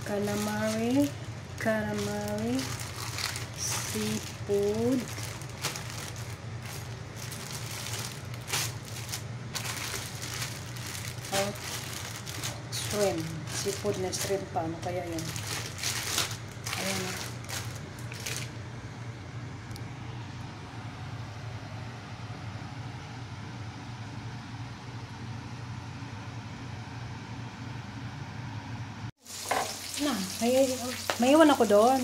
calamari, seafood, at shrimp. Seafood na shrimp pa. Ano kaya yan? Ayan na. May iwan ako doon.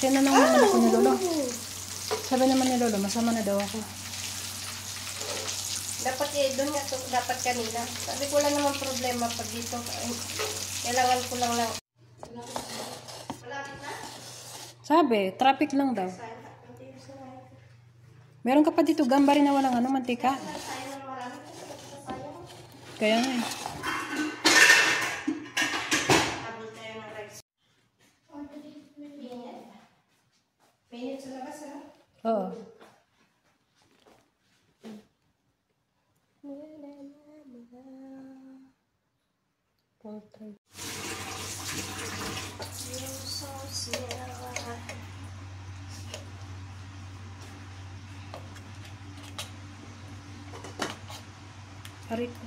Tinanong naman ako ni Lolo. Sabi naman ni Lolo, masama na daw ako. Dapat doon nga, dapat kanina. Sabi ko lang naman problema pag dito. Kailangan ko lang lang. Malapit na? Sabi, traffic lang daw. Meron ka pa dito, gambari na walang mantika. Kaya nga eh. Mainit sa labas, ha? Oo. Portrait. Hari ko.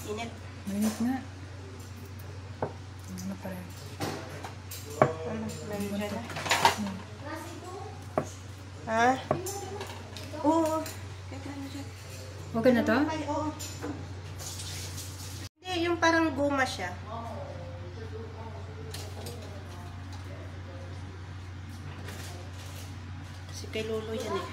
Init. Mainit nga. Ano pa rin? Ha? Oo. Okay na to? Ay, oo. Hindi, yung parang guma siya. Kasi kay Lolo yan eh.